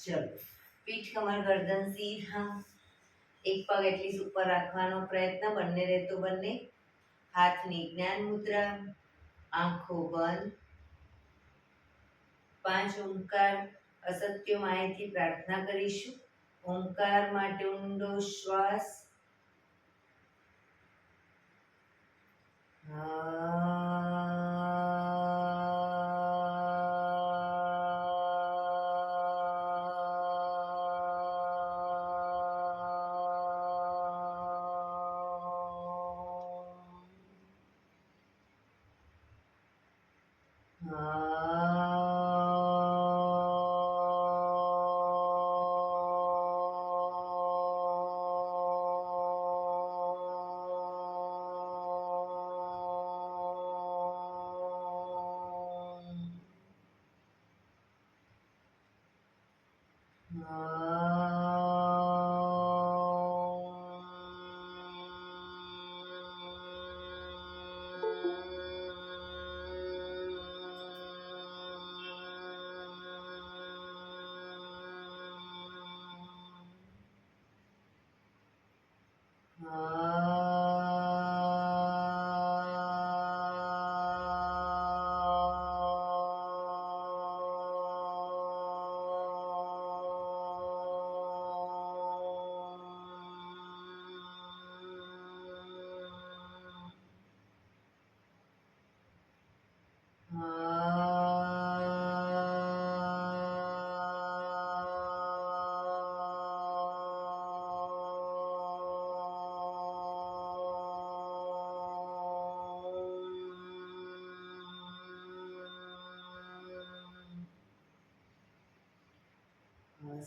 ચલો, પીઠ કમર ગરદન સીધા, એક પગ એટલી ઉપર રાખવાનો પ્રયત્ન, બંને રહેતો બંને. હાથની જ્ઞાન મુદ્રા, આંખો બંધ. 5 ઓમકાર અસત્ય માયાથી પ્રાર્થના કરીશું. ઓમકાર માટે ઊંડો શ્વાસ.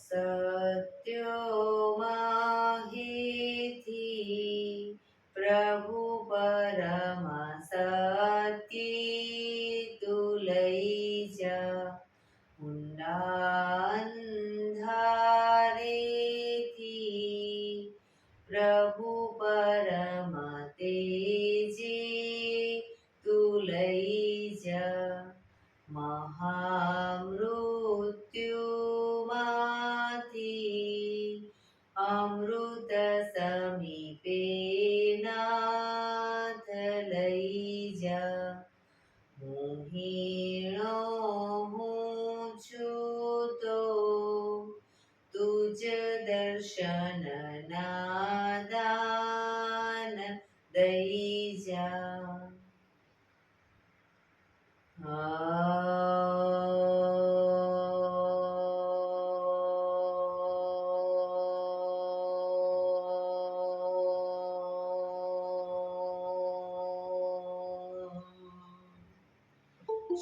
સત્યોમાહિથી પ્રભુ પરમા સત્ય તું લઈ જા. ઊંડા અંધારેથી પ્રભુ પરમા તેજે તું લઈ જા. મહામૃત્યુમાંથી અમૃત સમીપે નાથ લઈ જા. મોહિણો હું છું તો તુજ દર્શન ના દાન દઈ જા.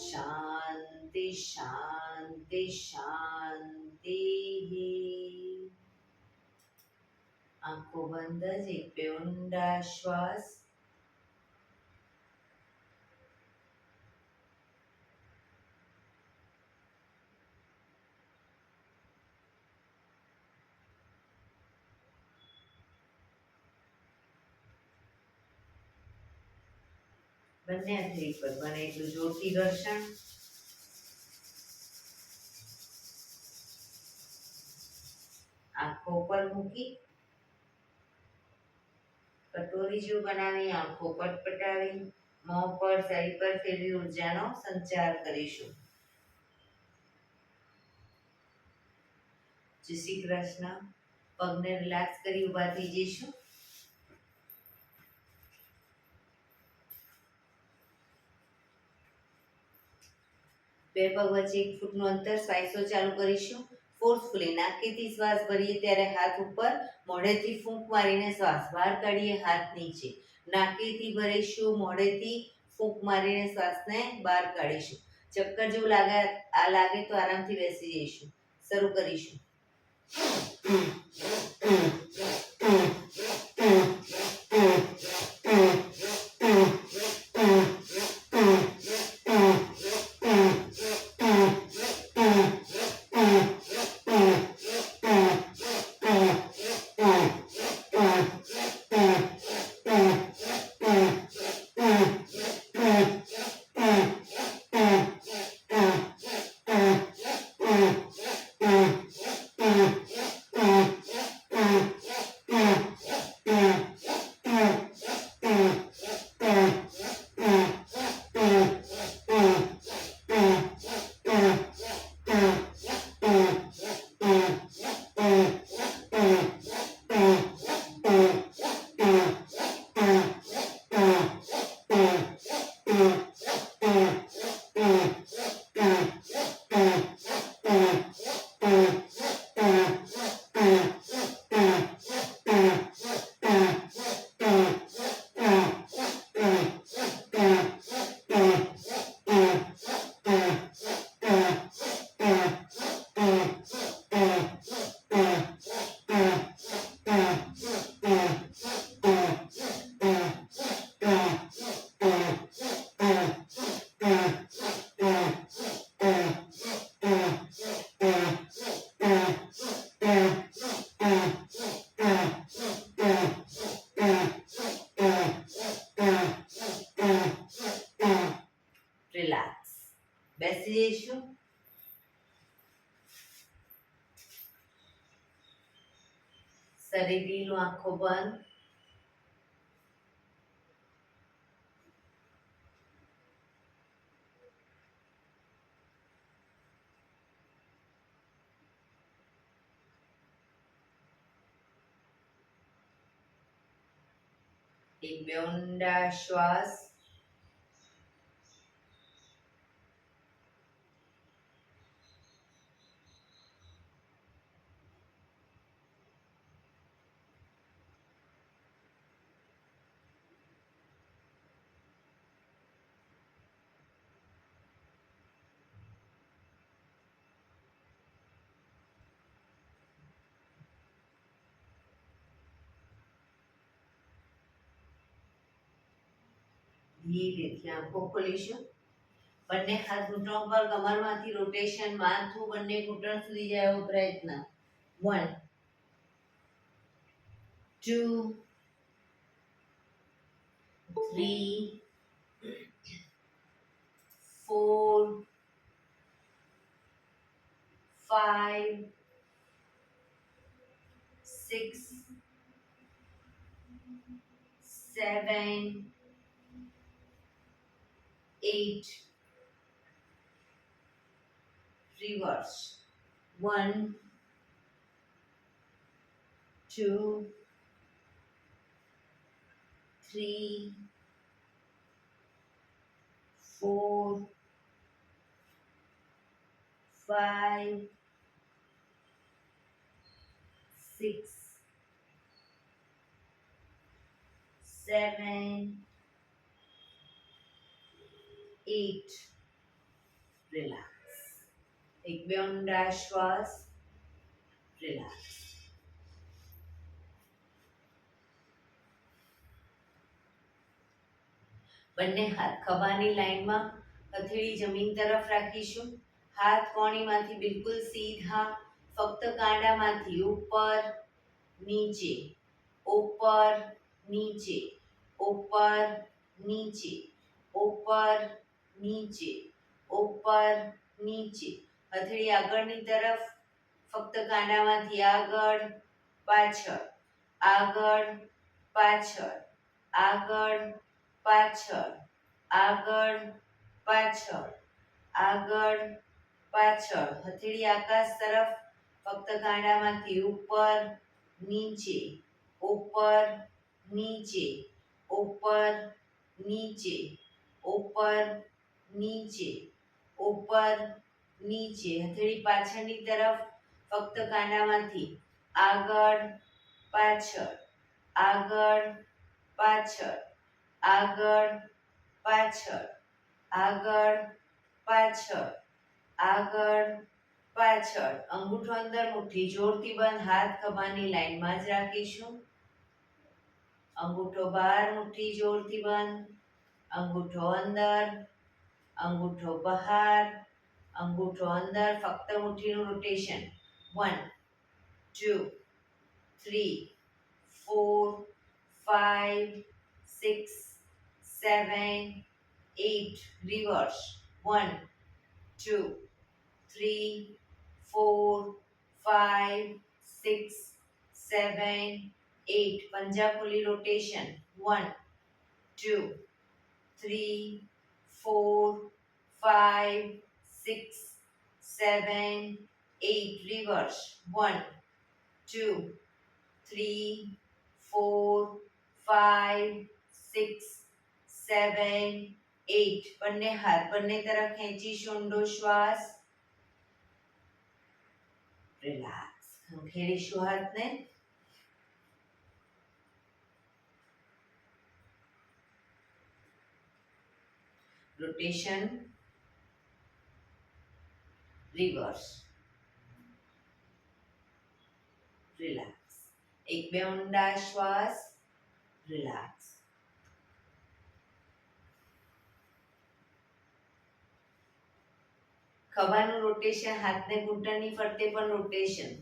શાંતિ શાંતિ શાંતિ. આંખો બંધ જ એક બે ઊંડા શ્વાસ. બંને હાથરી પર બને એટલું જોરથી ઘર્ષણ. આંખો પર મૂકી કટોરી જેવું બનાવી આંખો પટપટાવી મોં પર શરીર પર ફેરવી ઉર્જાનો સંચાર કરીશું. જય શ્રી કૃષ્ણ. પગને રિલેક્સ કરી ઊભા થઈ જઈશું. બે પગ વચ્ચે 1 ફૂટનું અંતર. શ્વાસો ચાલુ કરીશું. ફોર્સફુલી નાકેથી શ્વાસ ભરીએ ત્યારે હાથ ઉપર, મોઢેથી ફૂંક મારીને શ્વાસ બહાર કાઢીએ. હાથ નીચે. નાકેથી ભરીશું, મોઢેથી ફૂંક મારીને શ્વાસને બહાર કાઢીશું. ચક્કર જેવું લાગે તો આરામથી બેસી જઈશું. શરૂ કરીશું. બેસી જઈશું. શરીરનું આંખો બંધ. એક બે ઊંડા શ્વાસ. ધીરેથી આંખો ખોલીશું. બંને હાથ ઘૂંટણ પર, કમરમાંથી રોટેશન, માથું બંને ઘૂંટણ સુધી જાય એવો પ્રયત્ન. 1 2 3 4 5 6 7 8 reverse. 1 2 3 4 5 6 7 8 રિલેક્સ. એક બે ઊંડા શ્વાસ. રિલેક્સ. બંને હાથ ખભાની લાઈનમાં, હથેળી જમીન તરફ રાખીશું. હાથ કોણીમાંથી બિલકુલ સીધા, ફક્ત કાંડામાંથી ઉપર નીચે, ઉપર નીચે, ઉપર નીચે, ઉપર નીચે, ઉપર નીચે. હથેળી આગળની તરફ, ફક્ત કાંડામાંથી આગળ પાછળ, આગળ પાછળ, આગળ પાછળ, આગળ પાછળ, આગળ પાછળ. હથેળી આકાશ તરફ, ફક્ત કાંડામાંથી ઉપર નીચે, ઉપર નીચે, ઉપર નીચે, ઉપર નીચે, ઉપર નીચે. હથેળી પાછળની તરફ, ફક્ત કાંડામાંથી આગળ પાછળ, આગળ પાછળ, આગળ પાછળ, આગળ પાછળ, આગળ પાછળ. અંગૂઠો અંદર, મુઠ્ઠી જોરથી બંધ. હાથ ખભાની લાઈનમાં જ રાખીશું. અંગૂઠો બહાર, મુઠ્ઠી જોરથી બંધ. અંગૂઠો અંદર, અંગૂઠો બહાર, અંગૂઠો અંદર. ફક્ત મુઠ્ઠીનું રોટેશન. 1 2 3 4 5 6 7 8 reverse. 1 2 3 4 5 6 7 8. પંજા ખોલી રોટેશન. 1 2 3 4 5 6 7 8 reverse. 1 2 3 4 5 6 7 8. બંને હાથ બંને તરફ ખેંચીશું. ઊંડો શ્વાસ. રિલેક્સ. ખંખેરીશું હાથને. રોટેશન. રિવર્સ. રિલેક્સ. એક બે ઊંડા શ્વાસ. રિલેક્સ. ખભાનું રોટેશન, હાથને ઘૂંટણની ફરતે પણ રોટેશન.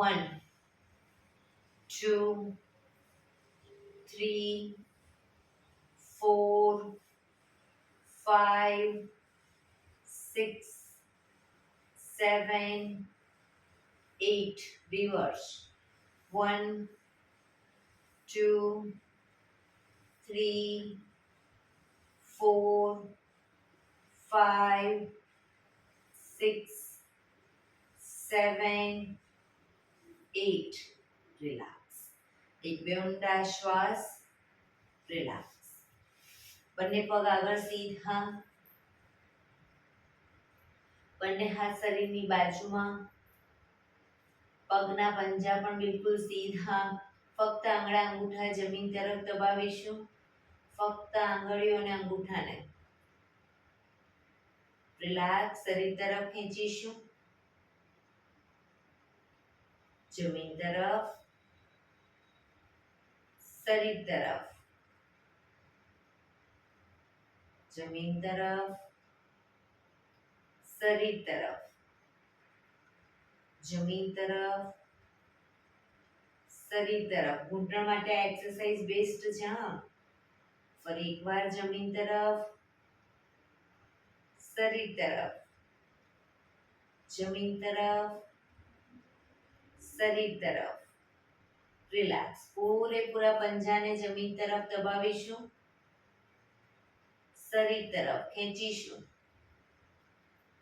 1 2 3 4 5 6 7 8 reverse 1 2 3 4 5 6 7 8 રિલેક્સ એક બે ઊંડા શ્વાસ રિલેક્સ બંને પગ આગળ સીધા બંને હાથ શરીરની બાજુમાં પગના પંજા પણ બિલકુલ સીધા ફક્ત આંગળા અંગૂઠા જમીન તરફ દબાવીશું ફક્ત આંગળીઓ અને અંગૂઠાને રિલેક્સ શરીર તરફ ખેંચીશું જમીન તરફ શરીર તરફ જમીન તરફ શરીર તરફ જમીન તરફ શરીર તરફ ઘૂંટણ માટે આ એક્સરસાઇઝ બેસ્ટ છે હા ફરી એકવાર જમીન તરફ શરીર તરફ જમીન તરફ શરીર તરફ રિલેક્સ પૂરેપૂરા પંજાને જમીન તરફ દબાવીશું શરીર તરફ ખેંચીશું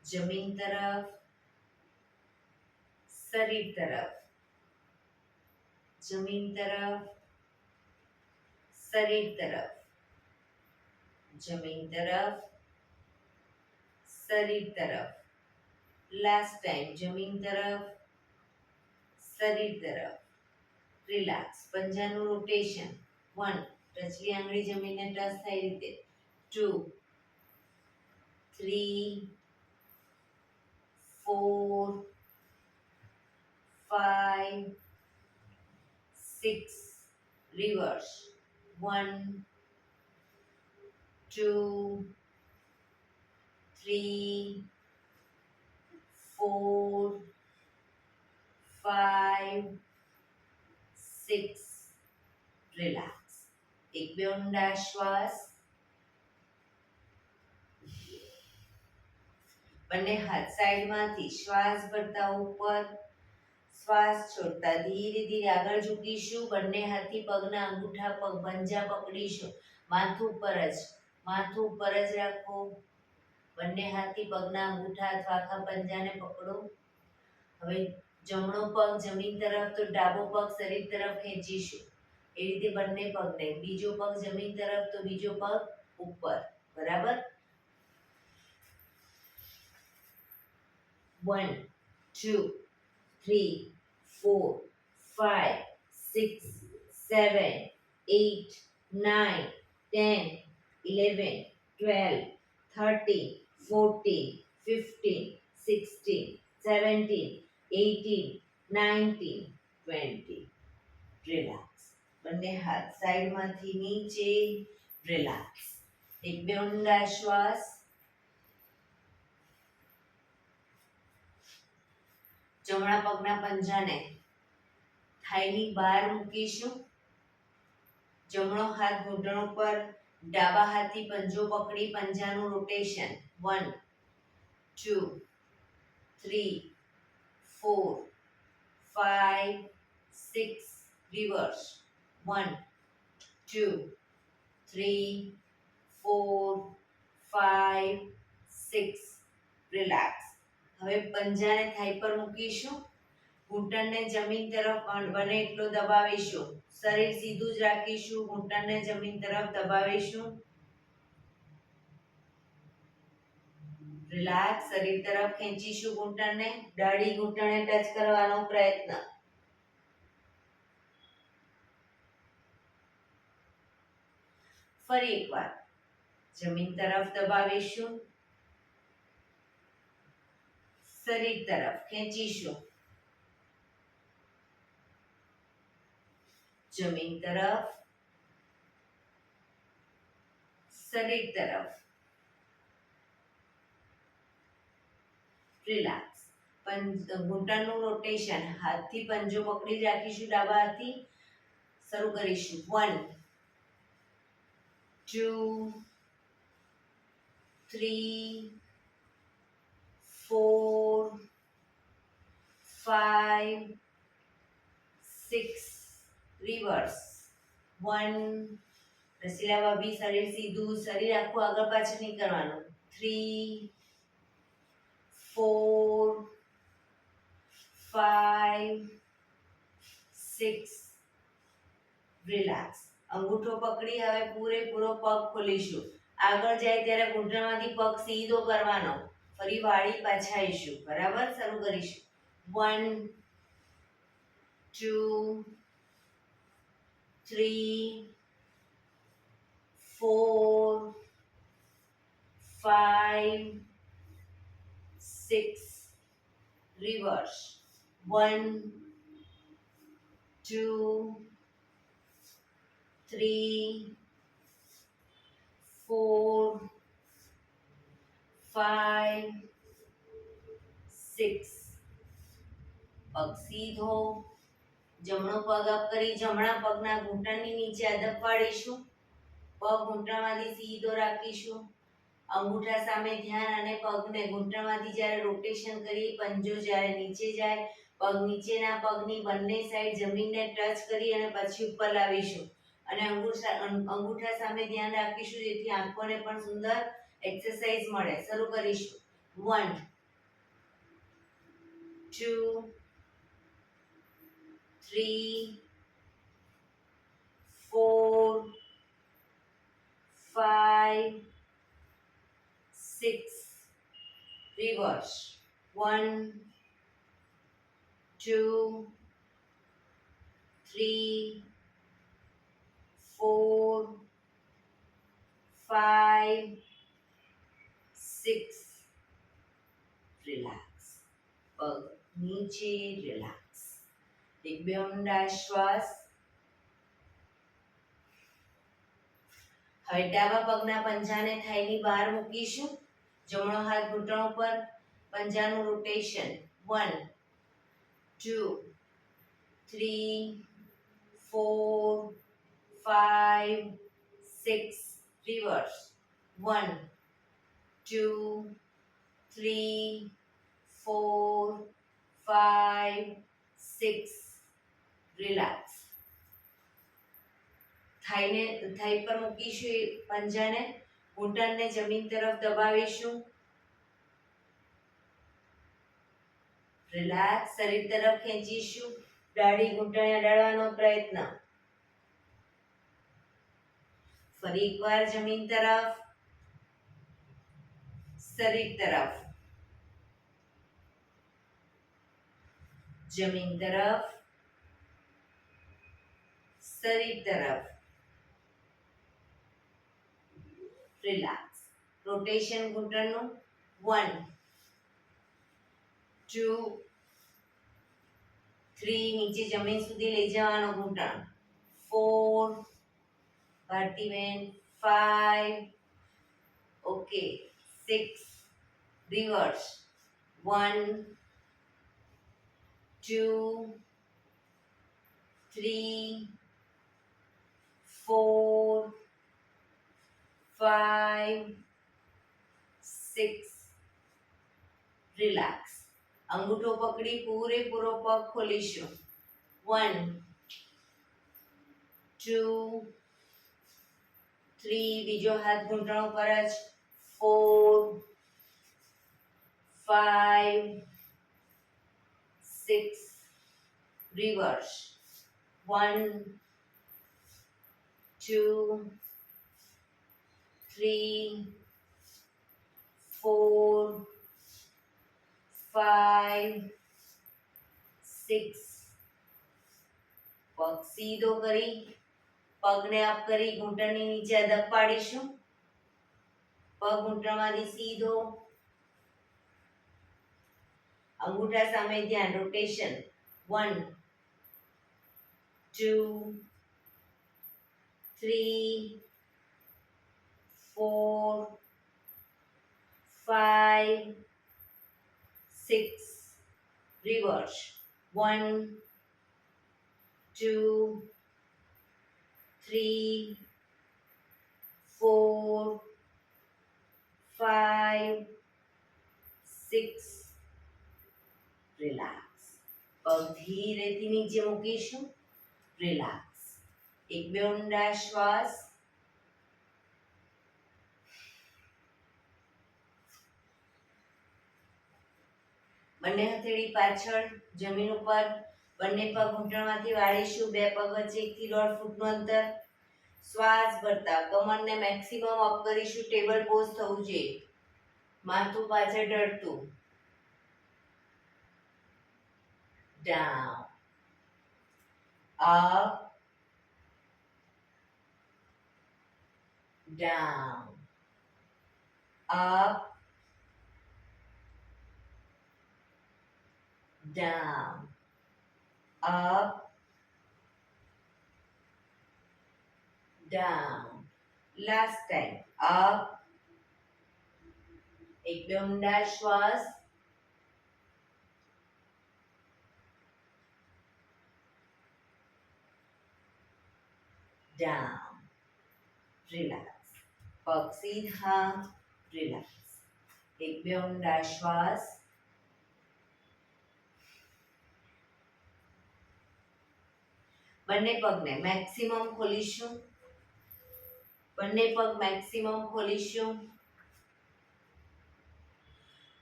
જમીન તરફ શરીર તરફ જમીન તરફ શરીર તરફ જમીન તરફ શરીર તરફ લાસ્ટ ટાઈમ જમીન તરફ શરીર તરફ રિલેક્સ પંજાનું રોટેશન 1 ટચલી આંગળી જમીનને ટચ થાય રીતે 2 3 4 5 6 reverse 1 2 3 4 5 6 રિલેક્સ એક બે ઊંડા શ્વાસ બંને હાથ સાઈડમાંથી શ્વાસ ભરતા ઉપર શ્વાસ છોડતા ધીરે ધીરે આગળ ઝૂકીશું બંને હાથથી પગના અંગૂઠા પગ પંજા પકડીશું માથું ઉપર જ રાખો બંને હાથથી પગના અંગૂઠા અથવા આખા પંજાને પકડો હવે જમણો પગ જમીન તરફ તો ડાબો પગ શરીર તરફ ખેંચીશું એ રીતે બંને પગને બીજો પગ જમીન તરફ તો બીજો પગ ઉપર બરાબર 1 2 3 4 5 6 7 8 9 10 11 12 13 14 15 16 17 18 19 20 રિલેક્સ બંને હાથ સાઈડમાંથી નીચે રિલેક્સ એક બે ઊંડા શ્વાસ જમણા પગના પંજાને થાઈની બહાર મૂકીશું જમણો હાથ ઘૂંટણ ઉપર ડાબા હાથથી પંજો પકડી પંજાનું રોટેશન 1 2 3 4 5 6 reverse 1 2 3 4 5 6 રિલેક્સ હવે પંજાને થાઈ પર મૂકીશું ઘૂંટણને જમીન તરફ બને એટલો દબાવીશું શરીર સીધું જ રાખીશું ઘૂંટણને જમીન તરફ દબાવીશું રિલેક્સ શરીર તરફ ખેંચીશું ઘૂંટણને દાઢી ઘૂંટણે ટચ કરવાનો પ્રયત્ન ફરી એકવાર જમીન તરફ દબાવીશું શરીર તરફ ખેંચીશું જમીન તરફ શરીર તરફ રિલેક્સ ઘૂંટણનું રોટેશન હાથથી પંજો પકડી રાખીશું ડાબા હાથથી શરૂ કરીશું 1 2 3 4 5 6 રિવર્સ 1 રસીલા ભાભી શરીર સીધું શરીર આખું આગળ પાછળ નહીં કરવાનું 3 4 5 6 રિલેક્સ અંગૂઠો પકડી હવે પૂરેપૂરો પગ ખોલીશું આગળ જાય ત્યારે ઘૂંટણમાંથી પગ સીધો કરવાનો ફરી વાળી પાછા આવીશું બરાબર શરૂ કરીશું 1 2 3 4 5 6 રિવર્સ 1 2 3 4 5 6 પગ સીધો જમણો પગ અપ કરી જમણા પગના ઘૂંટણની નીચે અદબ પાડીશું પગ ઘૂંટણમાંથી સીધો રાખીશું અંગૂઠા સામે ધ્યાન અને પગને ઘૂંટણમાંથી જ્યારે રોટેશન કરી પંજો જ્યારે નીચે જાય પગ નીચેના પગની બંને સાઈડ જમીનને ટચ કરી અને પછી ઉપર લાવીશું અને અંગૂઠા સામે ધ્યાન રાખીશું જેથી આંખોને પણ સુંદર એક્સરસાઇઝ મળે શરૂ કરીશું 1 2 3 4 5 6 રિવર્સ 1 2 3 4 5 6 રિલેક્સ પગ નીચે રિલેક્સ એક બે ઊંડા શ્વાસ હવે ડાબા પગના પંજાને થાઈની બહાર મૂકીશું જમણો હાથ ઘૂંટણ ઉપર પંજાનું રોટેશન 1 2 3 4 5 6 રિવર્સ 1 2 3 4 5 6 રિલેક્સ થાઈ પર મૂકીશું પંજાને ઘૂંટણને જમીન તરફ દબાવીશું રિલેક્સ શરીર તરફ ખેંચીશું દાઢી ઘૂંટણે અડાડવાનો પ્રયત્ન ફરી એકવાર જમીન તરફ શરીર તરફ જમીન તરફ શરીર તરફ રિલેક્સ રોટેશન ઘૂંટણનું 1 2 3 નીચે જમીન સુધી લઈ જવાનો ઘૂંટણ 4 ભારતીબેન 5 ઓકે 6 રિવર્સ 1 2 3 4 5 6 રિલેક્સ અંગૂઠો પકડી પૂરેપૂરો પગ ખોલીશું 1 2 3 બીજો હાથ ઘૂંટણ ઉપર જ 4 5 6 રિવર્સ 1 2 3 4 5 6 પગ સીધો કરી પગને અપ કરી ઘૂંટણની નીચે અદબ પાડીશું પગ ઘૂંટણમાંથી સીધો અંગૂઠા સામે ધ્યાન રોટેશન 1 2 3 4 5 6 રિવર્સ 1 2 3 4 5 6 પગ ધીરેથી નીચે મૂકીશું. રિલેક્સ. એક બે ઊંડા શ્વાસ. બંને હથેળી પાછળ જમીન ઉપર. બંને પગ ઘૂંટણમાંથી વાળીશું. બે પગ વચ્ચે 1 થી 1.5 ફૂટનું અંતર. શ્વાસ ભરતા કમરને મેક્સિમમ અપ કરીશું. ટેબલ પોઝ થવું જોઈએ. માથું પાછળ ઢળતું. Down, up, down, up, down, up, down. Last time. Up. એક બે ઊંડા શ્વાસ. Down. Relax. પગ સીધા. Relax. એક બે ઊંડા શ્વાસ. બંને પગને મેક્સિમમ ખોલીશું. બંને પગ મેક્સિમમ ખોલીશું.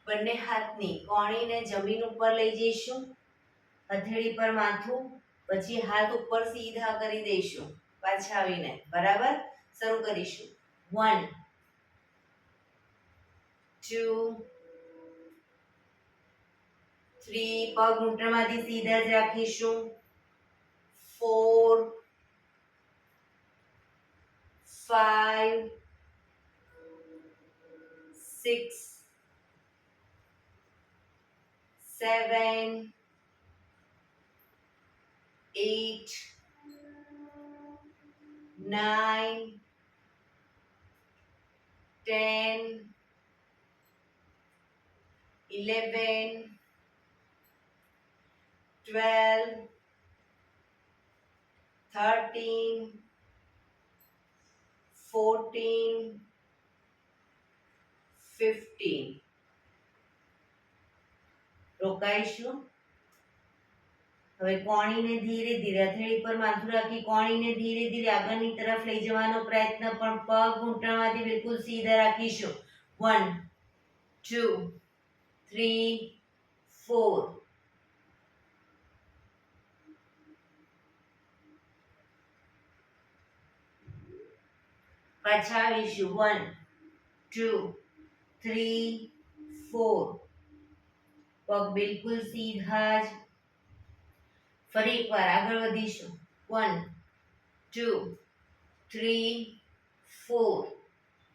બંને હાથની કોણીને જમીન ઉપર લઈ જઈશું. હથેળી પર માથું. પછી હાથ ઉપર સીધા કરી દઈશું. પાછા આવીને બરાબર. શરૂ કરીશું. 1 2 3. પગ ઘૂંટણમાંથી સીધા જ રાખીશું. 4 5 6 7 8 9 10 11 12 13 14 15. રોકાઈશું. હવે કોણીને ધીરે ધીરે હથેળી પર માથું રાખી કોણીને ધીરે ધીરે આગળની તરફ લઈ જવાનો પ્રયત્ન, પણ પગ ઘૂંટણમાંથી બિલકુલ સીધા રાખીશું. 1 2 3 4. પાછા આવીશું. 1 2 3 4. પગ બિલકુલ સીધા જ. ફરી એકવાર આગળ વધીશું. 1 2 3 4.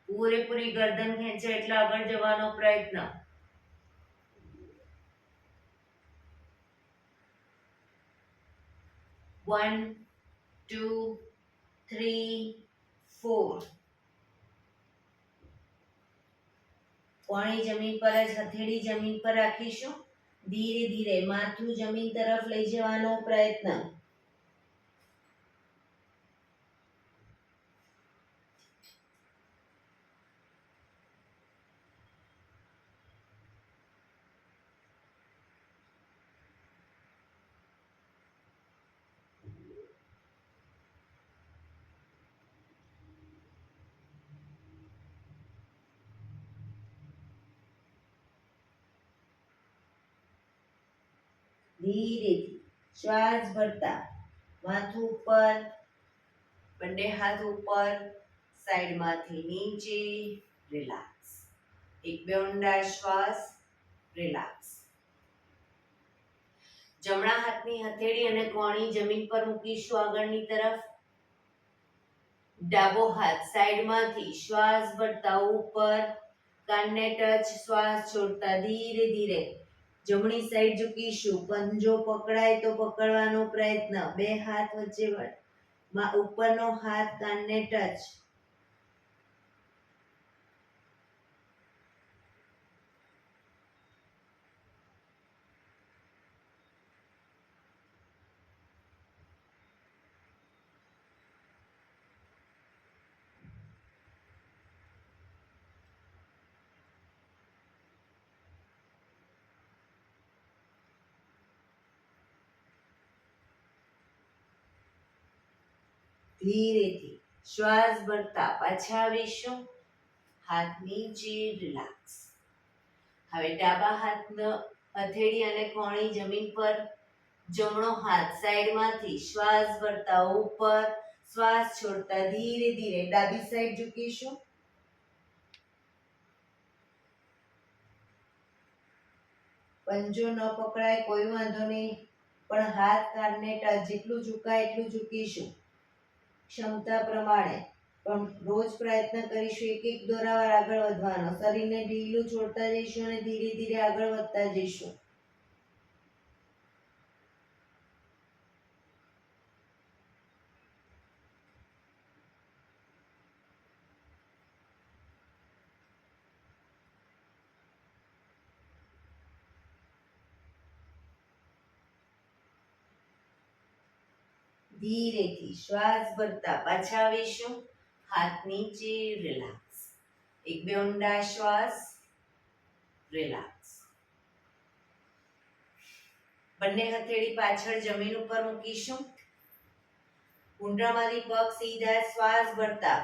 પૂરેપૂરી ગરદન ખેંચે એટલે આગળ જવાનો પ્રયત્ન. 1 2 3 4. કોણી જમીન પર જ, હથેળી જમીન પર રાખીશું. ધીરે ધીરે માથું જમીન તરફ લઈ જવાનો પ્રયત્ન. ધીરેથી શ્વાસ ભરતા માથું ઉપર. બંને હાથ ઉપર. સાઈડમાંથી નીચે. રિલેક્સ. એક બે ઊંડા શ્વાસ. રિલેક્સ. જમણા હાથની હથેળી અને કોણી જમીન પર મૂકીશું આગળની તરફ. ડાબો હાથ સાઈડમાંથી શ્વાસ ભરતા ઉપર. કાનને ટચ. શ્વાસ છોડતા ધીરે ધીરે જમણી સાઈડ ઝૂકીશું. પંજો પકડાય તો પકડવાનો પ્રયત્ન. બે હાથ વચ્ચે ઉપરનો હાથ કાનને ટચ. ધીરેથી શ્વાસ ભરતા પાછા આવીશું. હાથ નીચે રિલેક્સ. હવે ડાબા હાથનો હથેળી અને કોણી જમીન પર, જમણો હાથ સાઈડમાંથી શ્વાસ ભરતા ઉપર, શ્વાસ છોડતા ધીરે ધીરે ડાબી સાઈડ ઝૂકીશું. પંજો ન પકડાય કોઈ વાંધો નહીં, પણ હાથ કાનને ટચ જેટલું ઝુકાય એટલું ઝૂકીશું ક્ષમતા પ્રમાણે. પણ રોજ પ્રયત્ન કરીશું એક એક દોરાવાર આગળ વધવાનો. શરીરને ઢીલું છોડતા જઈશું અને ધીરે ધીરે આગળ વધતા જઈશું. ધીરેથી શ્વાસ ભરતા પાછા આવીશું. હાથ નીચે રિલેક્સ. એક બે ઊંડા શ્વાસ. રિલેક્સ. બંને હથેળી પાછળ જમીન ઉપર મૂકીશું. ઘૂંટણમાંથી પગ સીધા શ્વાસ ભરતા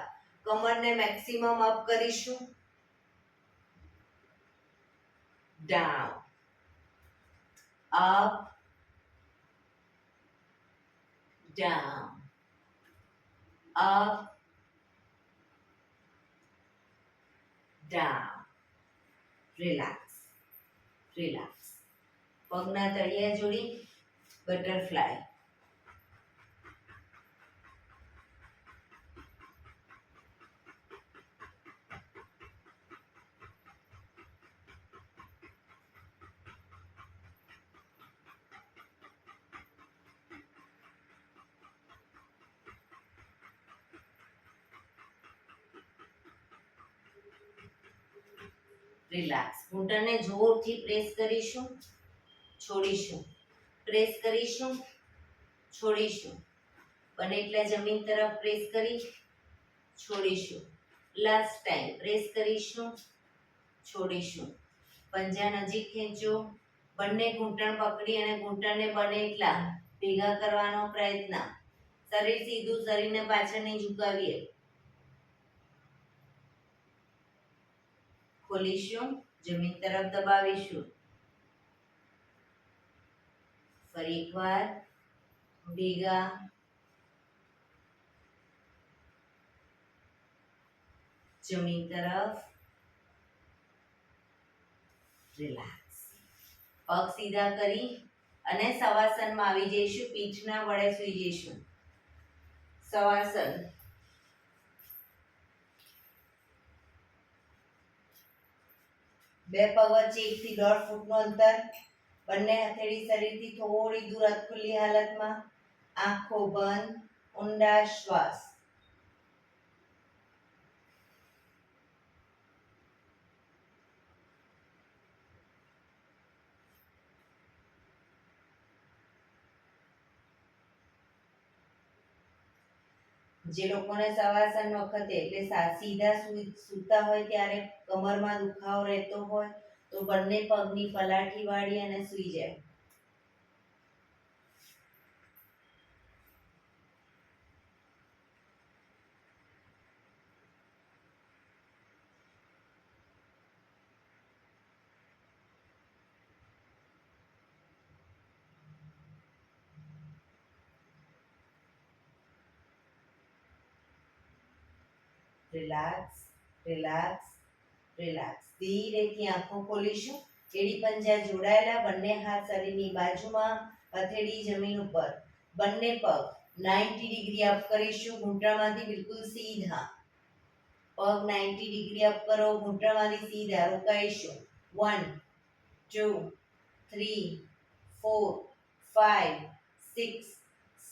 કમરને મેક્સિમમ અપ કરીશું. Down, up, down, up, down. Relax, relax. પગના તળિયા જોડી બટરફ્લાય. રિલેક્સ. ઘૂંટણને જોરથી પ્રેસ કરીશું, છોડીશું. પ્રેસ કરીશું, છોડીશું. બને એટલા જમીન તરફ પ્રેસ કરી છોડીશું. લાસ્ટ ટાઈમ પ્રેસ કરીશું, છોડીશું. પંજા નજીક ખેંચો. બંને ઘૂંટણ પકડી અને ઘૂંટણને બને એટલા ભેગા કરવાનો પ્રયત્ન. શરીર સીધું, શરીરને પાછળ નહીં ઝુકાવીએ. ખોલીશું, જમીન તરફ દબાવીશું. ફરી એકવાર ભેગા. જમીન તરફ. રિલેક્સ. પગ સીધા કરી અને શવાસનમાં આવી જઈશું. પીઠના વડે સૂઈ જઈશું. શવાસન. બે પગ વચ્ચે 1 થી 1.5 ફૂટનું અંતર. બંને હથેળી શરીરથી થોડી દૂર ખુલ્લી હાલતમાં. આંખો બંધ. ઊંડા શ્વાસ. જે લોકોને શવાસન વખતે એટલે સીધા સૂતા હોય ત્યારે કમરમાં દુખાવો રહેતો હોય તો બંને પગની પલાઠી વાળી અને સૂઈ જાય. Relax, relax, relax. ધીરેથી આંખો ખોલીશું. એડી પંજા જોડાયેલા. બંને હાથ શરીરની બાજુમાં. હથેળી જમીન ઉપર. બંને પગ 90 ડિગ્રી અપ કરીશું. ઘૂંટણમાંથી બિલકુલ સીધા. પગ 90 ડિગ્રી અપ કરો. ઘૂંટણમાંથી સીધા. રોકાઈશું. 1 2 3 4 5 6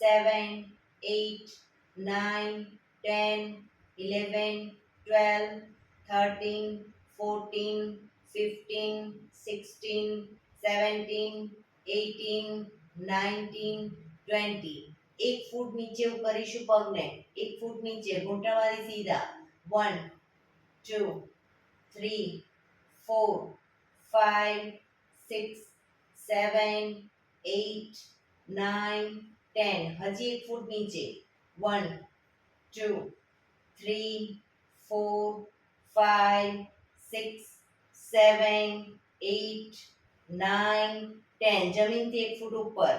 7 8 9 10 11 12 13 14 15 16 17 18 19 20. 1 ફૂટ નીચે કરીશું પગને. 1 ફૂટ નીચે. ઘૂંટણમાંથી સીધા. 1 2 3 4 5 6 7 8 9 10. હજી 1 ફૂટ નીચે. 1 2 3 4 5 6 7 8 9 10 જમીનથી 1 ફૂટ ઉપર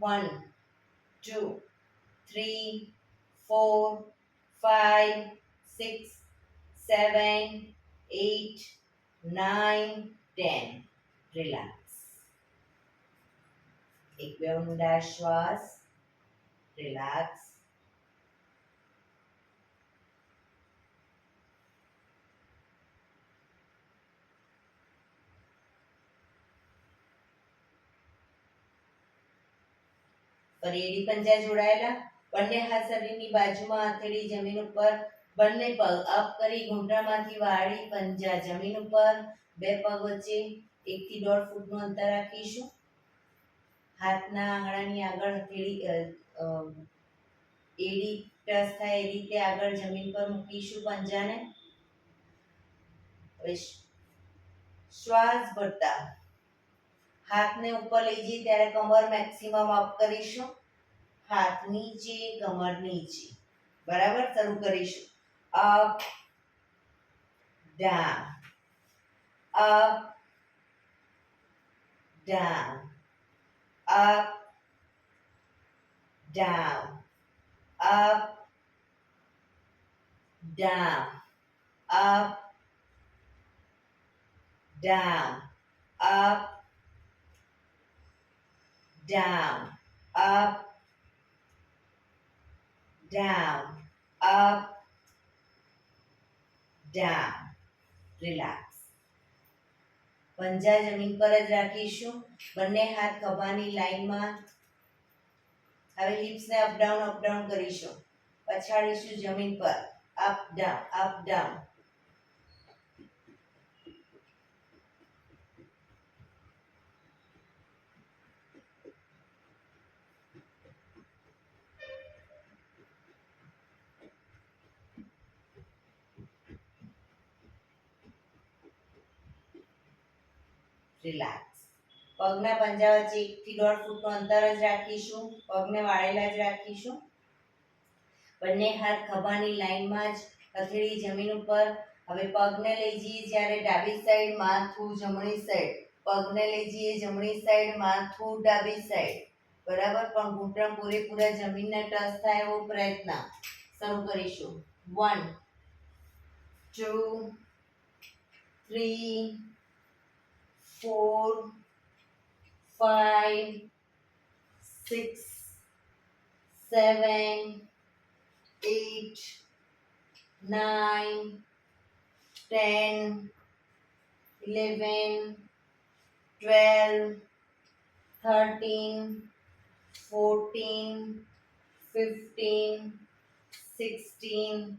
1 2 3 4 5 6 7 8 9 10 રિલેક્સ એક બે ઊંડા શ્વાસ રિલેક્સ ફરી એડી પંજા જોડાયેલા બંને હાથ શરીરની બાજુમાં હથેળી જમીન ઉપર બંને પગ અપ કરી ઘૂંટણમાંથી વાળી પંજા જમીન ઉપર બે પગ વચ્ચે 1 થી 1.5 ફૂટનું અંતર રાખીશું હાથના આંગળાની આગળ હથેળી એડી ટચ થાય એ રીતે આગળ જમીન પર મૂકીશું પંજાને હવે શ્વાસ ભરતા હાથને ઉપર લઈ જઈએ ત્યારે કમર મેક્સિમમ અપ કરીશું હાથ નીચે કમર નીચે બરાબર શરૂ કરીશું up down up down up down up down up down up down, up, down, up, down. Relax. પંજા જમીન પર જ રાખીશું બંને હાથ ખભાની લાઈનમાં હવે હિપ્સને અપ ડાઉન કરીશું પછાડીશું જમીન પર અપ ડાઉન રિલેક્સ પગના પંજા વચ્ચે 1 થી 1.5 ફૂટનું અંતર જ રાખીશું પગને વાળેલા જ રાખીશું બંને હાથ ખભાની લાઈનમાં જ હથેળી જમીન ઉપર હવે પગને લઈ જઈએ જ્યારે ડાબી સાઈડ માથું જમણી સાઈડ પગને લઈ જઈએ જમણી સાઈડ માથું ડાબી સાઈડ બરાબર પણ ઘૂંટણ પૂરેપૂરા જમીનને ટચ થાય એવો પ્રયત્ન શરૂ કરીશું 1 2 3 4 5 6 7 8 9 10 11 12 13 14 15 16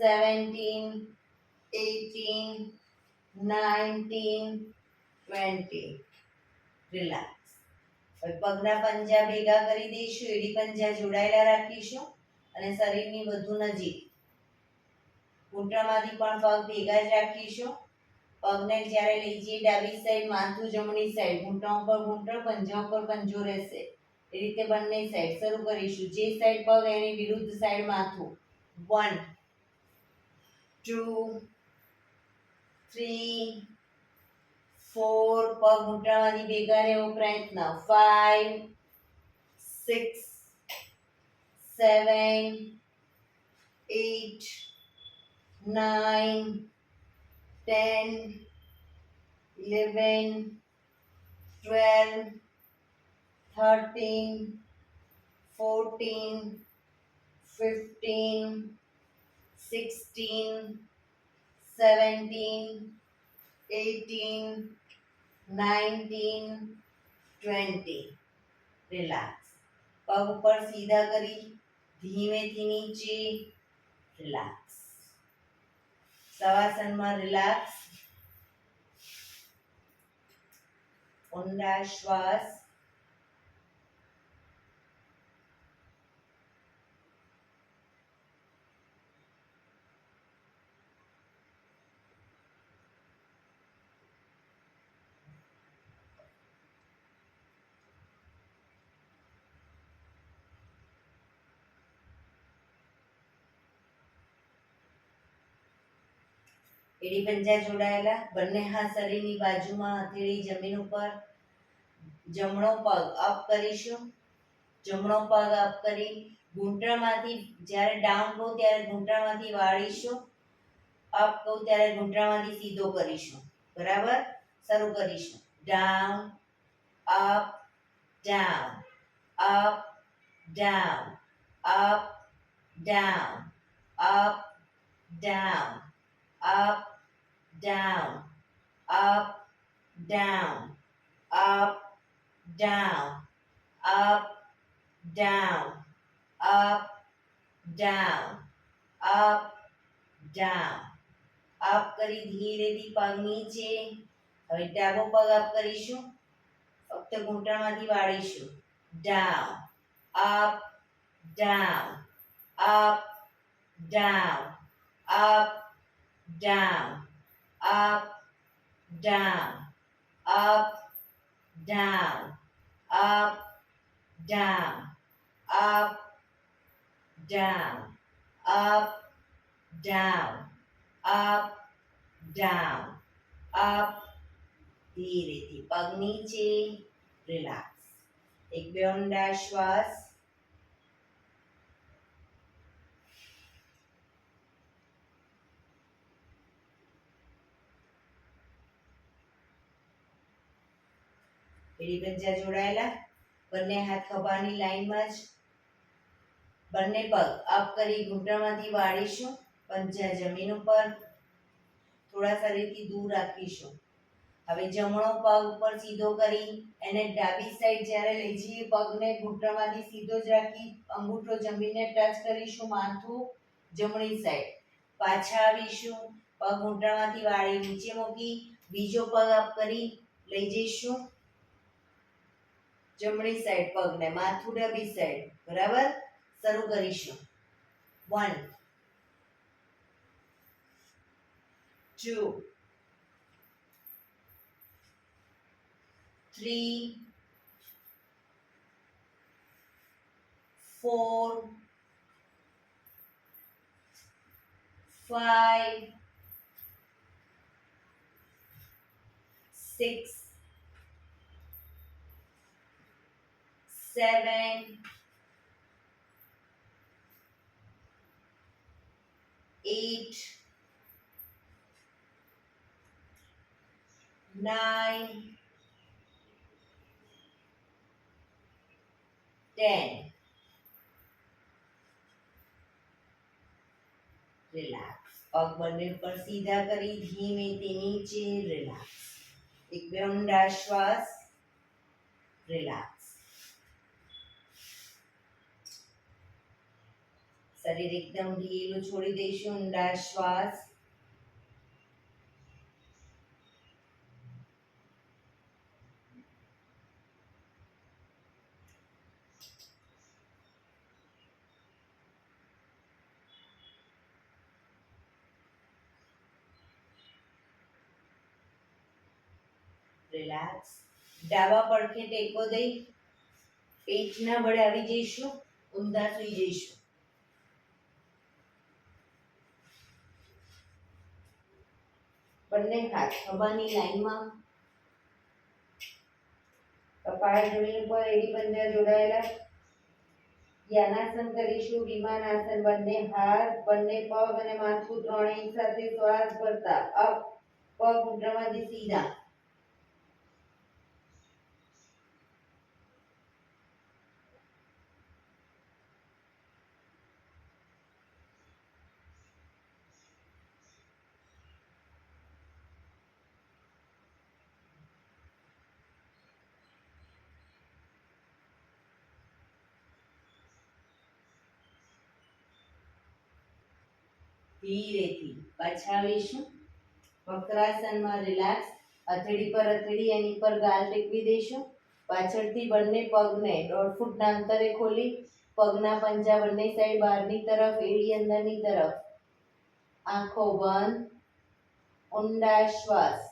17 18 19 20 રિલેક્સ હવે પગના પંજા ભેગા કરી દઈશું એડી પંજા જોડાયેલા રાખીશું અને શરીરની વધુ નજીક ઘૂંટણમાંથી પણ પગ ભેગા જ રાખીશું પગને જ્યારે લઈ જઈએ ડાબી સાઈડ માથું જમણી સાઈડ ઘૂંટણ ઉપર ઘૂંટણ પંજા ઉપર પંજો રહેશે એ રીતે બંને સાઈડ શરૂ કરીશું જે સાઈડ પગ એની વિરુદ્ધ સાઈડ માથું 1 2 3 4 પગ ઘૂંટણમાંથી ભેગા રહેવો પ્રયત્ન 5 6 7 8 9 10 11 12 13 14 15 16 17 18 19 20 રિલેક્સ પગ ઉપર સીધા કરી ધીમેથી નીચે રિલેક્સ શવાસનમાં રિલેક્સ ઊંડા શ્વાસ એડી પંજા જોડાયેલા, બંને હાથ શરીરની બાજુમાં, હથેળી જમીન ઉપર. જમણો પગ અપ કરીશું, જમણો પગ અપ કરી ઘૂંટણમાંથી જ્યારે ડાઉન કહું ત્યારે ઘૂંટણમાંથી વાળીશું, અપ કહું ત્યારે ઘૂંટણમાંથી સીધો કરીશું. બરાબર, શરૂ કરીશું. Down, up, down, up, down, up, down, up, down, up, down, up, down, up, down, up, down, up, down, up, down. Up કરી ધીરેથી પગ નીચે. હવે ડાબો પગ અપ કરીશું, ફક્ત ઘૂંટણમાંથી વાળીશું. Down, up, down, up, down, up, down, up, down, up, down, up, down, up, down, up, down, up, down, up. ધીરેથી પગ નીચે, રિલેક્સ. એક બે ઊંડા શ્વાસ. એડી પંજા જોડાયેલા, બંને હાથ ખભાની લાઈનમાં જ. બંને પગ અપ કરી ઘૂંટણમાંથી વાળીશું, પંજા જમીન ઉપર, થોડા શરીરથી દૂર રાખીશું. હવે જમણો પગ ઉપર સીધો કરી એને ડાબી સાઈડ જ્યારે લઈ જઈએ, પગને ઘૂંટણમાંથી સીધો જ રાખી અંગૂઠો જમીનને ટચ કરીશું, માથું જમણી સાઈડ. પાછા આવીશું, પગ ઘૂંટણમાંથી વાળી નીચે મૂકી, બીજો પગ અપ કરી લઈ જઈશું જમણી સાઈડ પગને, માથું ડાબી સાઈડ. બરાબર, શરૂ કરીશું. 1 2 3 4 5 6 7 8 9 10. રિલેક્સ. પગ બંને પર સીધા કરી ધીમેથી નીચે, રિલેક્સ. એક બે ઊંડા શ્વાસ, રિલેક્સ. શરીર એકદમ ઢીલું છોડી દઈશું, ઊંડા શ્વાસ. રિલેક્સ. ડાબા પડખે ટેકો દઈ પેટના બળે આવી જઈશું, ઊંધા સૂઈ જઈશું. બંને હાથ ખભાની લાઈનમાં, કપાળ જમીન ઉપર, એડી પંજા જોડાયેલા. ધ્યાનાસન કરીશું, વિમાનાસન. બંને હાથ, બંને પગ અને માથું ત્રણેય સાથે શ્વાસ ભરતા અપ, પગ ઘૂંટણમાંથી સીધા. ધીરેથી પાછા આવીશું વક્રાસનમાં, રિલેક્સ. હથેળી પર હથેળી, એની પર ગાલ ટેકવી દઈશું. પાછળથી બંને પગને 1.5 ફૂટના અંતરે ખોલી, પગના પંજા બંને સાઈડ બહારની તરફ, એડી અંદરની તરફ. આંખો બંધ, ઊંડા શ્વાસ.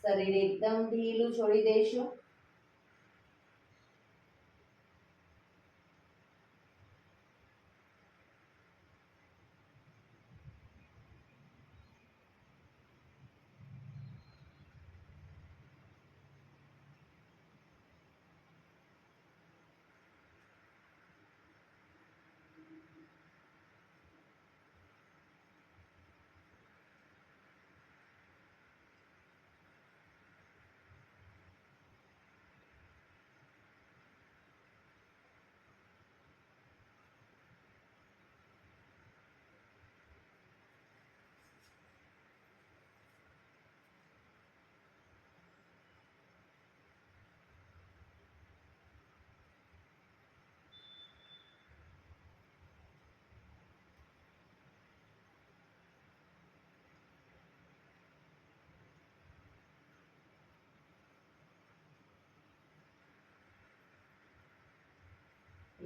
શરીર એકદમ ઢીલું છોડી દઈશું.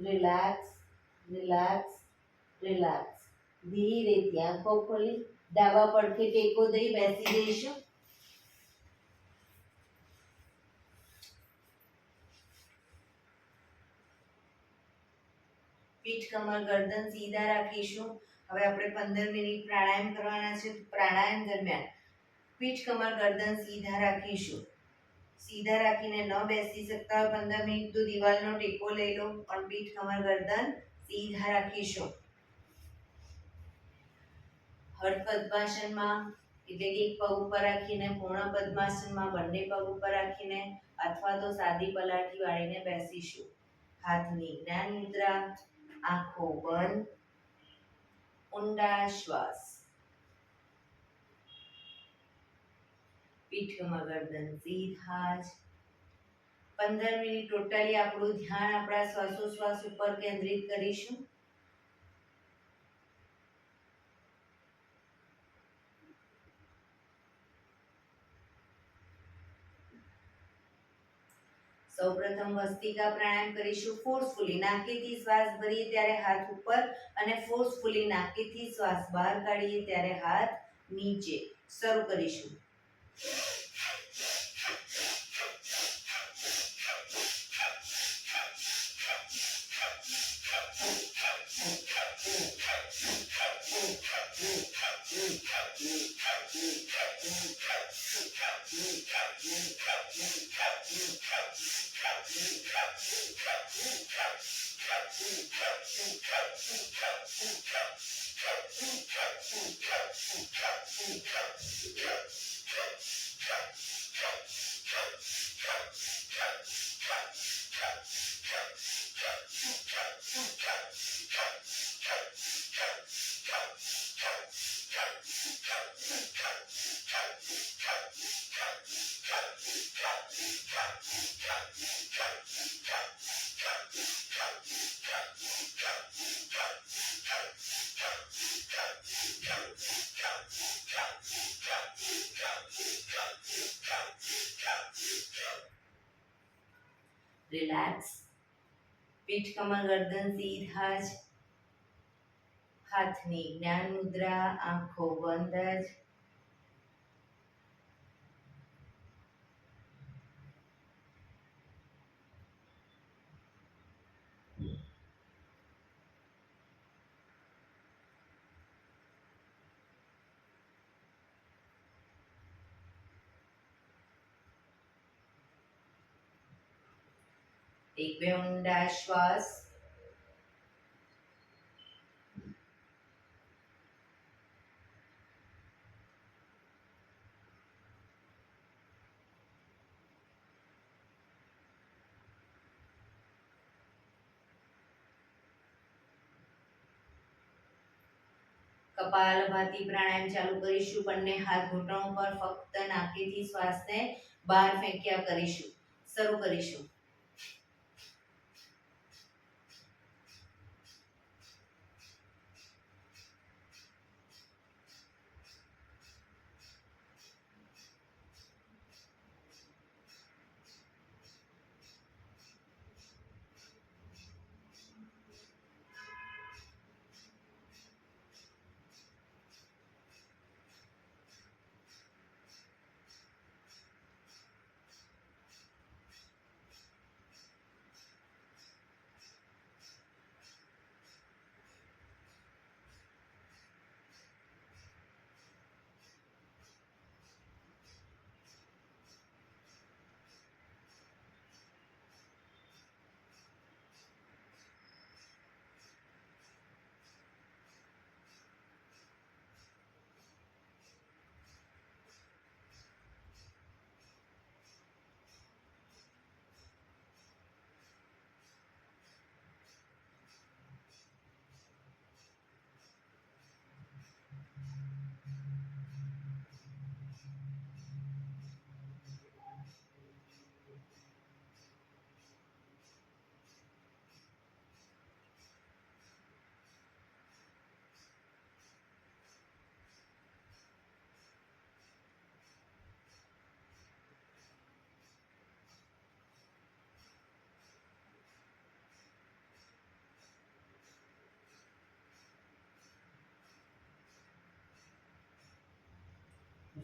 Relax, relax, relax. ધીરેથી આંખો ખોલી ડાબા પડખે ટેકો દઈ બેસી જઈશું. પીઠ કમર ગરદન સીધા રાખીશું. હવે આપણે 15 મિનિટ પ્રાણાયામ કરવાના છે. પ્રાણાયામ દરમિયાન પીઠ કમર ગરદન સીધા રાખીશું. સીધા રાખીને ન બેસી શકતા હોય 15 મિનિટ તો દિવાલનો ટેકો લઈ લો, પણ પીઠ કમર ગરદન સીધા રાખીશું. અર્ધ પદ્માસનમાં એટલે કે એક પગ ઉપર રાખીને, પૂર્ણ પદ્માસનમાં બંને પગ ઉપર રાખીને અથવા તો સાદી પલાઠી વાળીને બેસીશું. હાથની જ્ઞાન મુદ્રા, આંખો બંધ, ઊંડા શ્વાસ. પીઠ કમર ગરદન સીધા જ. 15 મિનિટ ટોટલી આપણું ધ્યાન આપણા શ્વાસોશ્વાસ ઉપર કેન્દ્રિત કરીશું. સૌપ્રથમ ભસ્ત્રિકા પ્રાણાયામ કરીશું. ફોર્સફુલી નાકેથી શ્વાસ ભરીએ ત્યારે હાથ ઉપર અને ફોર્સફુલી નાકેથી શ્વાસ બહાર કાઢીએ ત્યારે હાથ નીચે. શરૂ કરીશું. રિલેક્સ. પીઠ કમર ગરદન સીધા જ. હાથની જ્ઞાન મુદ્રા, આંખો બંધ જ. એક બે ઊંડા શ્વાસ. કપાલભાતી પ્રાણાયામ ચાલુ કરીશું. બંને હાથ ઘૂંટણ ઉપર ફક્ત નાકેથી શ્વાસને બહાર ફેંક્યા કરીશું. શરૂ કરીશું.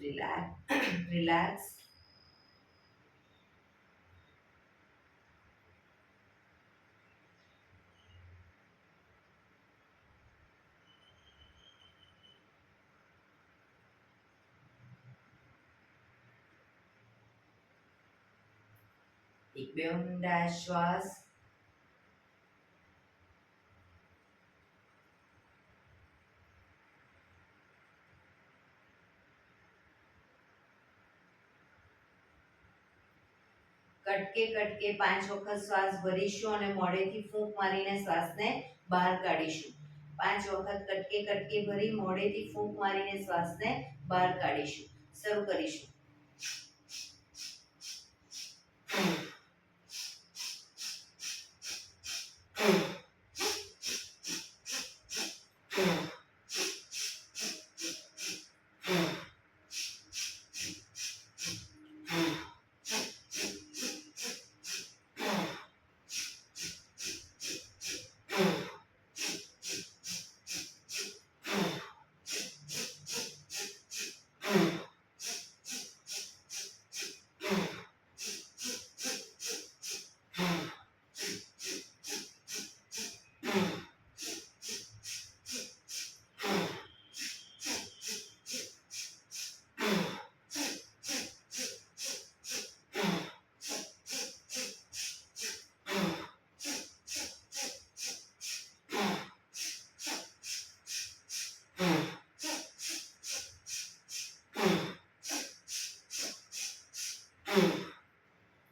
Relax. Relax. એક બે ઊંડા શ્વાસ. કટકે કટકે 5 વખત શ્વાસ ભરીશું અને મોઢેથી ફૂંક મારીને શ્વાસને બહાર કાઢીશું. 5 વખત કટકે કટકે ભરી મોઢેથી ફૂંક મારીને શ્વાસને બહાર કાઢીશું. શરૂ કરીશું.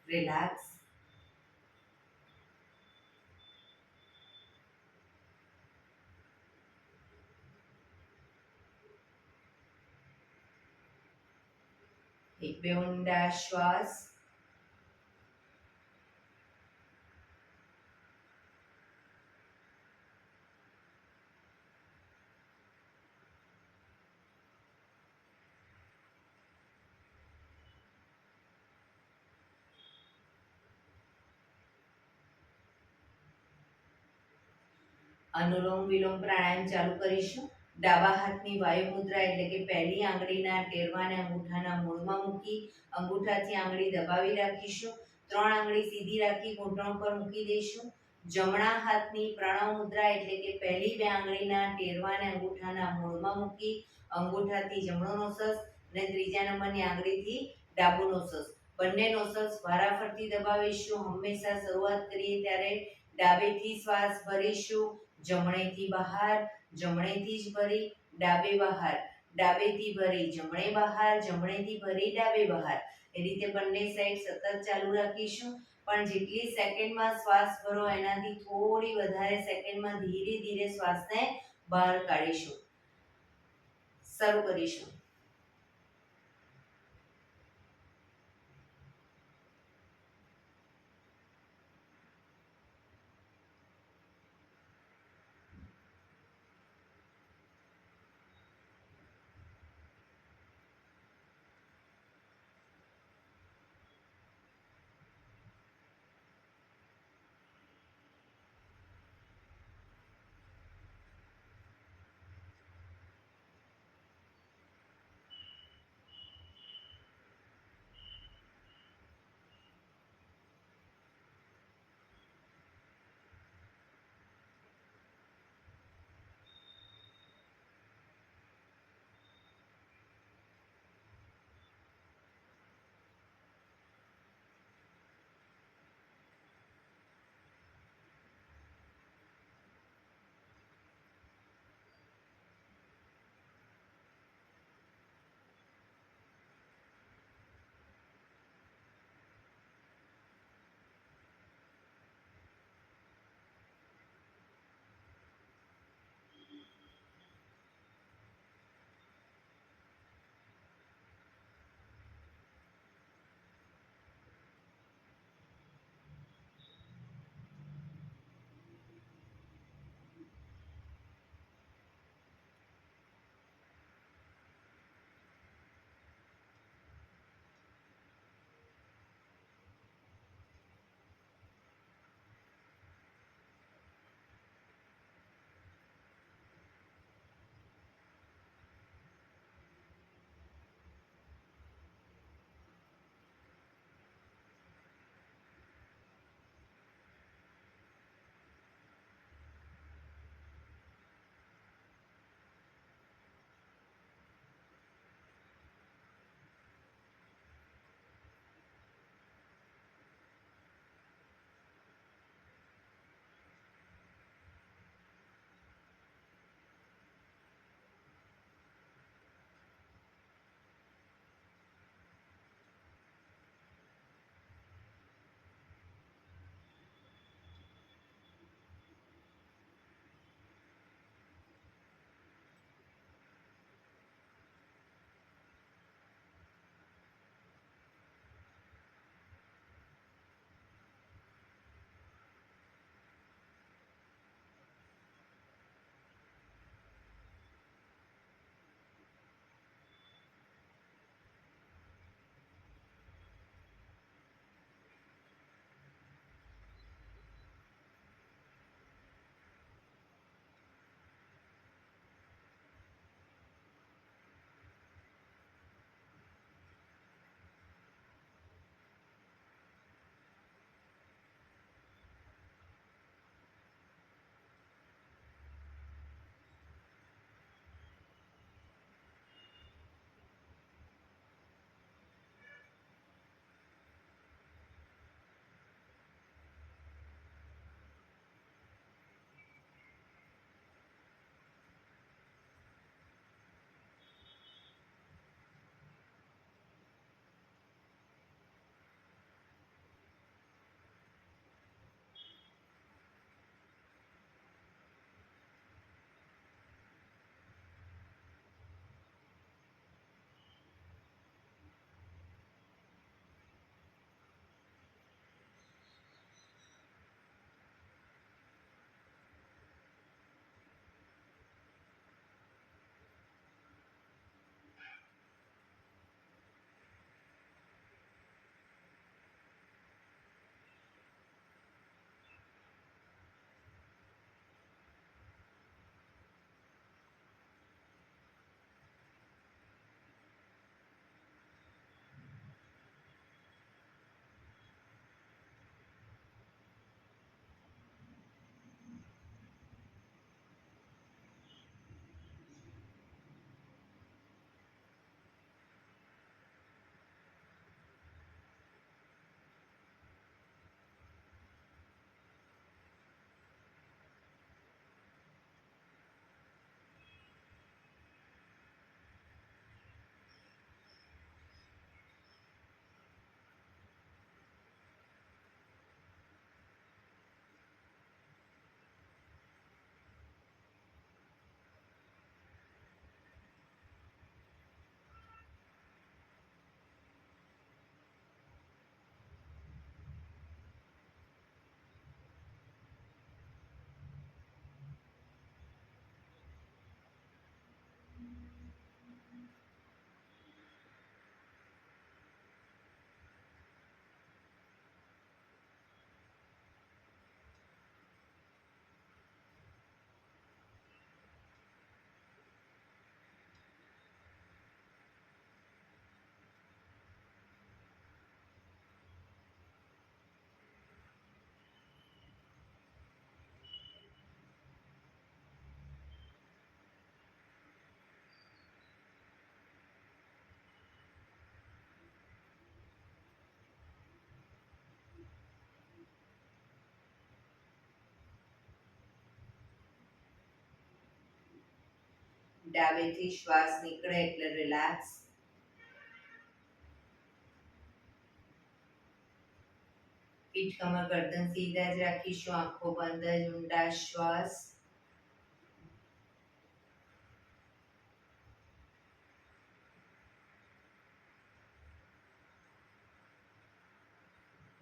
Relax. એક બે ઊંડા શ્વાસ. અનુલોમ વિલોમ પ્રાણાયામ ચાલુ કરીશું. ડાબા હાથની વાયુ મુદ્રા એટલે કે પહેલી આંગળીના ટેરવાને અંગૂઠાના મૂળમાં મૂકી અંગૂઠાથી આંગળી દબાવી રાખીશું. 3 આંગળી સીધી રાખી ઘૂંટણ પર મૂકી દઈશું. જમણા હાથની પ્રણવ મુદ્રા એટલે કે પહેલી 2 આંગળીના ટેરવાને અંગૂઠાના મૂળમાં મૂકી અંગૂઠાથી જમણો નોસસ અને ત્રીજા નંબરની આંગળીથી ડાબુ નોસસ. બંને નોસસ વારાફરતી દબાવીશું. હંમેશા શરૂઆત કરીએ ત્યારે ડાબેથી શ્વાસ ભરીશું, જમણેથી બહાર, જમણેથી જ ભરી ડાબે બહાર, ડાબેથી ભરી જમણે બહાર, જમણેથી ભરી ડાબે બહાર. એ રીતે બંને સાઈડ સતત ચાલુ રાખીશું. પણ જેટલી સેકન્ડમાં શ્વાસ ભરો એનાથી થોડી વધારે સેકન્ડમાં ધીરે ધીરે શ્વાસને બહાર કાઢીશું. શરૂ કરીશું. ડાબેથી શ્વાસ નીકળે એટલે રિલેક્સ. પીઠ કમર ગરદન સીધા જ રાખીશું. આંખો બંધ જ ઊંડા શ્વાસ.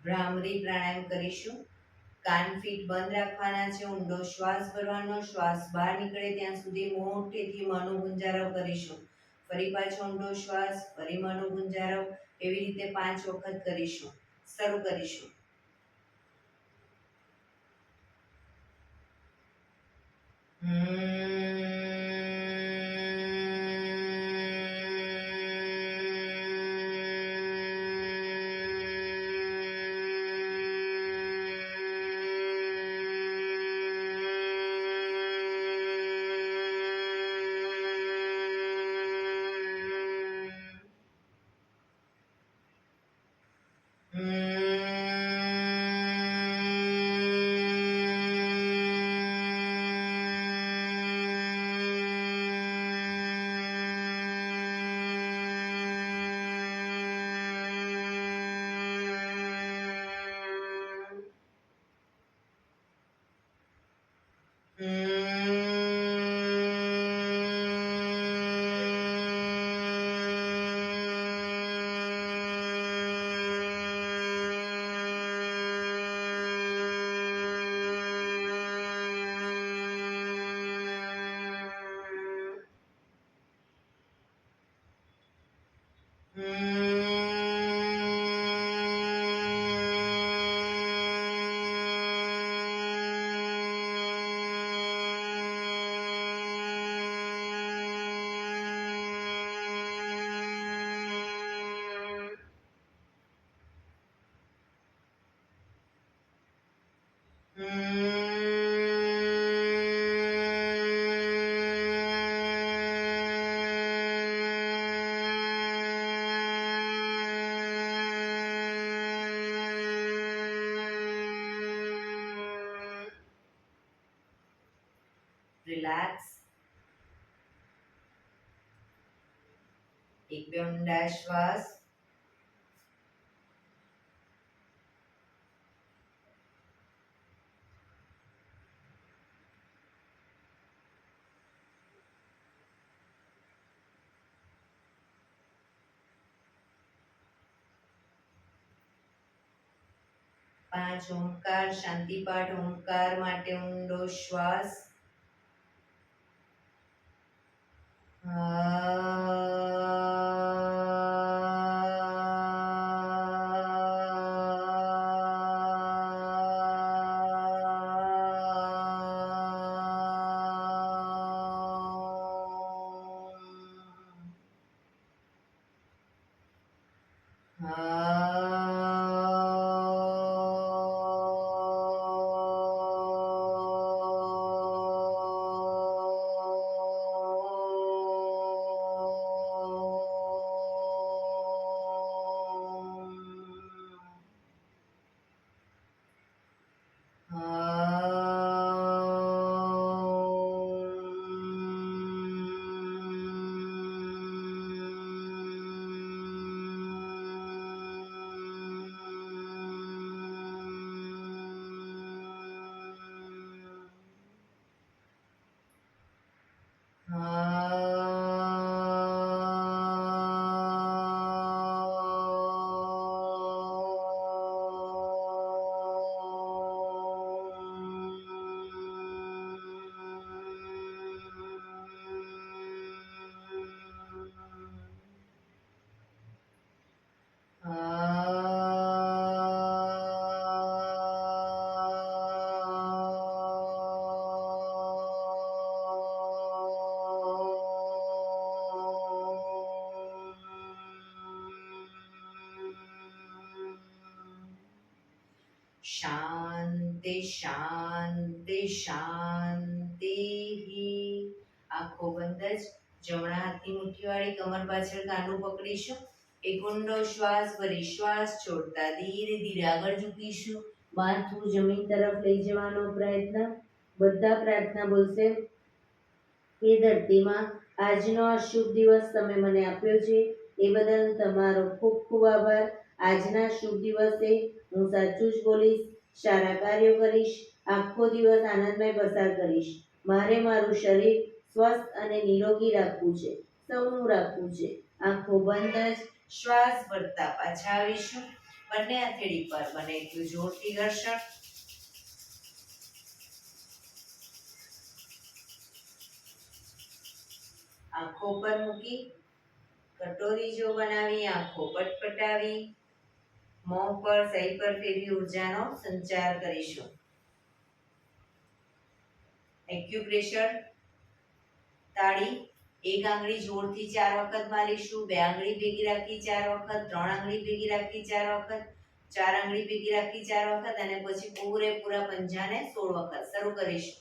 ભ્રામરી પ્રાણાયામ કરીશું. કાન ફીટ બંધ રાખવાના છે. ઊંડો શ્વાસ ભરવાનો. શ્વાસ બહાર નીકળે ત્યાં સુધી મોટેથી મોંનો ગુંજારવ કરીશું. ફરી પાછો ઊંડો શ્વાસ, ફરી મોંનો ગુંજારવ. એવી રીતે 5 વખત કરીશું. શરૂ કરીશું. રિલેક્સ. 1-2 ઊંડા શ્વાસ. પાંચ ઓમકાર શાંતિ પાઠ. ઓમકાર માટે ઊંડો શ્વાસ. શાંતિ શાંતિ શાંતિ. આંખો બંધ જ જમણા હાથની મુઠ્ઠીવાળી કમર પાછળ કાંડું પકડીશું. એક ઊંડો શ્વાસ ભરી શ્વાસ છોડતા ધીરે ધીરે આગળ ઝૂકીશું. માથું જમીન તરફ લઈ જવાનો પ્રયત્ન. બધા પ્રાર્થના બોલશે. એ ધરતીમાં આજનો આ શુભ દિવસ તમે મને આપ્યો છે એ બદલ તમારો ખૂબ ખૂબ આભાર. આજના શુભ દિવસે હું સાચું જ બોલીશ, સારા કાર્યો કરીશ, આખો દિવસ આનંદમય પસાર કરીશ. મારે મારું શરીર સ્વસ્થ અને નિરોગી રાખવું છે, સૌનું રાખવું છે. આંખો બંધ જ શ્વાસ ભરતા પાછા આવીશું. બંને હથેળી પર બને એટલું જોરથી ઘર્ષણ. આંખો પર મૂકી કટોરી જો બનાવી આંખો પટપટાવી મોં પર સહી પર ફેરવી ઉર્જાનો સંચાર કરીશું. એક્યુપ્રેશર તાળી એક આંગળી જોરથી 4 વખત મારીશું. બે આંગળી ભેગી રાખી 4 વખત, 3 આંગળી ભેગી રાખી 4 વખત, 4 આંગળી ભેગી રાખી 4 વખત અને પછી પૂરેપૂરા પંજાને 16 વખત. શરૂ કરીશું.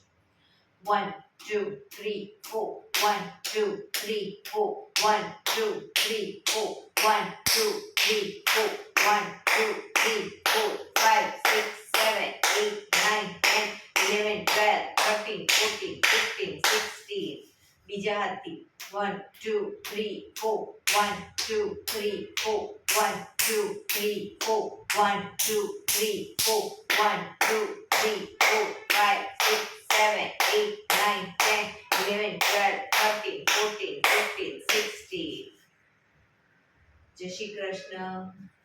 1 2 3 4 1 2 3 4 1 2 3 4 1 2 3 4 1 2 3 4 5 6 7 8 9 10 11 12 13 14 15 16. બીજા હાથથી 1 2 3 4 1 2 3 4 1 2 3 4 1 2 3 4 1 2 3 4 5 6 7 8 9 10 11 12 13 14 15 16. જય શ્રી કૃષ્ણ.